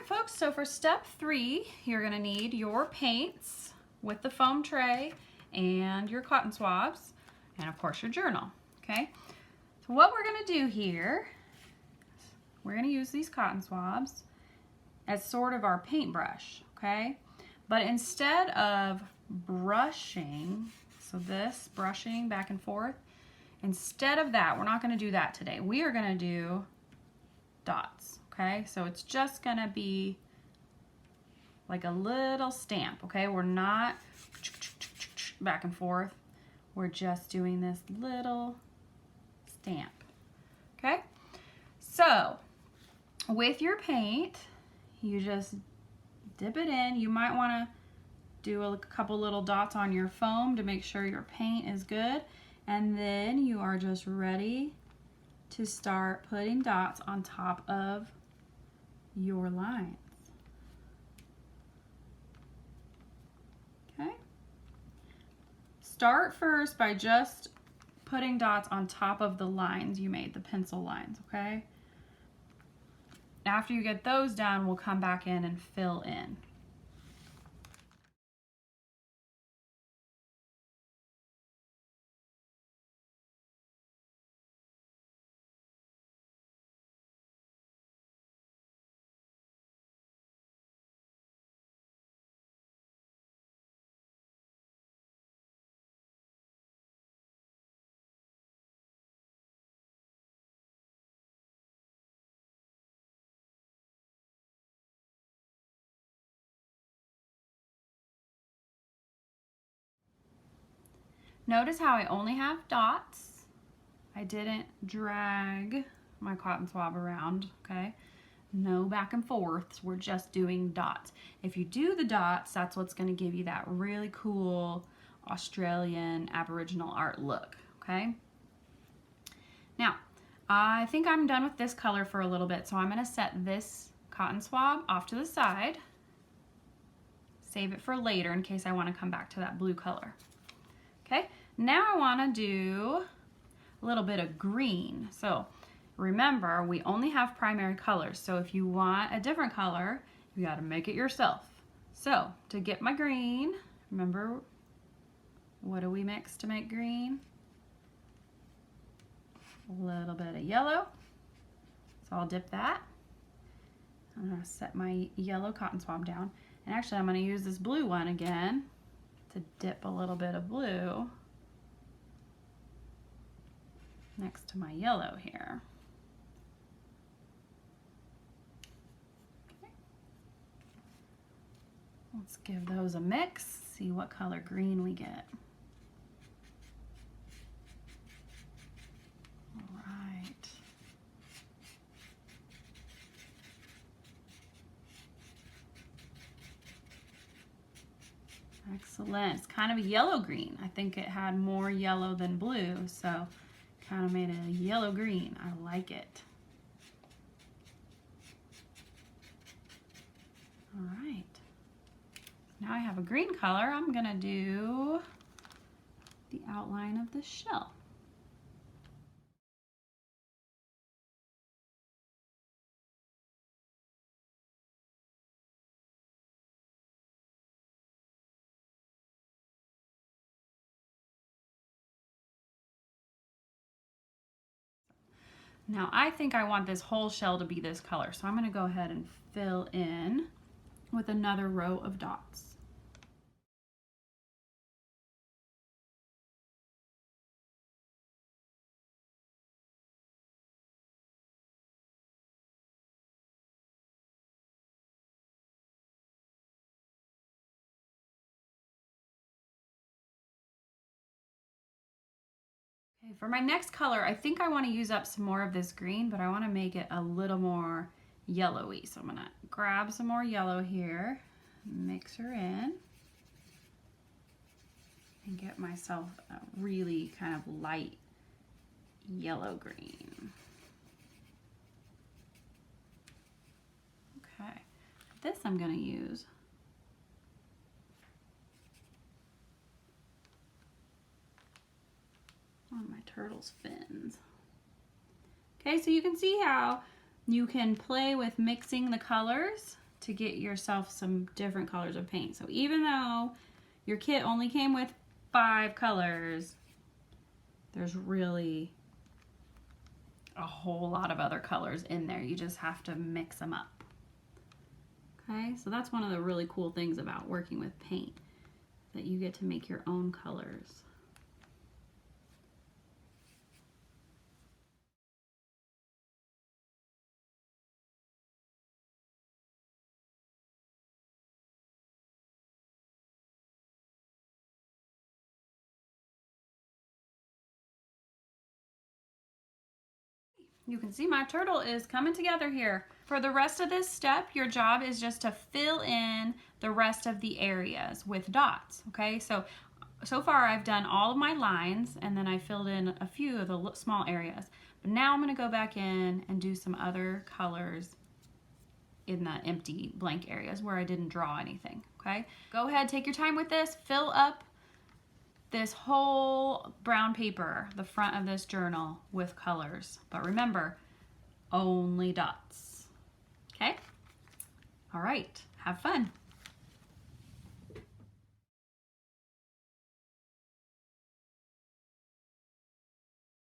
folks, so for step 3, you're going to need your paints with the foam tray and your cotton swabs and of course your journal, okay? So what we're going to do here, we're going to use these cotton swabs as sort of our paintbrush, okay? But instead of brushing, so this brushing back and forth, instead of that, we're not going to do that today. We are going to do dots, okay? So it's just going to be like a little stamp, okay? We're not back and forth. We're just doing this little stamp, okay? So with your paint, you just dip it in. You might want to do a couple little dots on your foam to make sure your paint is good. And then you are just ready to start putting dots on top of your lines. Okay? Start first by just putting dots on top of the lines you made, the pencil lines, okay? After you get those done, we'll come back in and fill in. Notice how I only have dots. I didn't drag my cotton swab around, okay? No back and forths, we're just doing dots. If you do the dots, that's what's gonna give you that really cool Australian Aboriginal art look, okay? Now, I think I'm done with this color for a little bit, so I'm gonna set this cotton swab off to the side. Save it for later in case I wanna come back to that blue color. Okay, now I wanna do a little bit of green. So remember, we only have primary colors. So if you want a different color, you gotta make it yourself. So to get my green, remember, what do we mix to make green? A little bit of yellow. So I'll dip that. I'm gonna set my yellow cotton swab down. And actually I'm gonna use this blue one again to dip a little bit of blue next to my yellow here. Okay. Let's give those a mix, see what color green we get. All right. Excellent. It's kind of a yellow green. I think it had more yellow than blue, so kind of made a yellow green. I like it. All right. Now I have a green color. I'm gonna do the outline of the shell. Now I think I want this whole shell to be this color, so I'm gonna go ahead and fill in with another row of dots. Okay, for my next color, I think I want to use up some more of this green, but I want to make it a little more yellowy. So I'm gonna grab some more yellow here, mix her in, and get myself a really kind of light yellow green. Okay, this I'm gonna use on my turtle's fins. Okay, so you can see how you can play with mixing the colors to get yourself some different colors of paint. So even though your kit only came with 5 colors, there's really a whole lot of other colors in there. You just have to mix them up. Okay, so that's one of the really cool things about working with paint, that you get to make your own colors. You can see my turtle is coming together here. For the rest of this step, your job is just to fill in the rest of the areas with dots, okay? So far I've done all of my lines, and then I filled in a few of the small areas. But now I'm gonna go back in and do some other colors in the empty blank areas where I didn't draw anything, okay? Go ahead, take your time with this, fill up this whole brown paper, the front of this journal, with colors. But remember, only dots, okay? All right, have fun.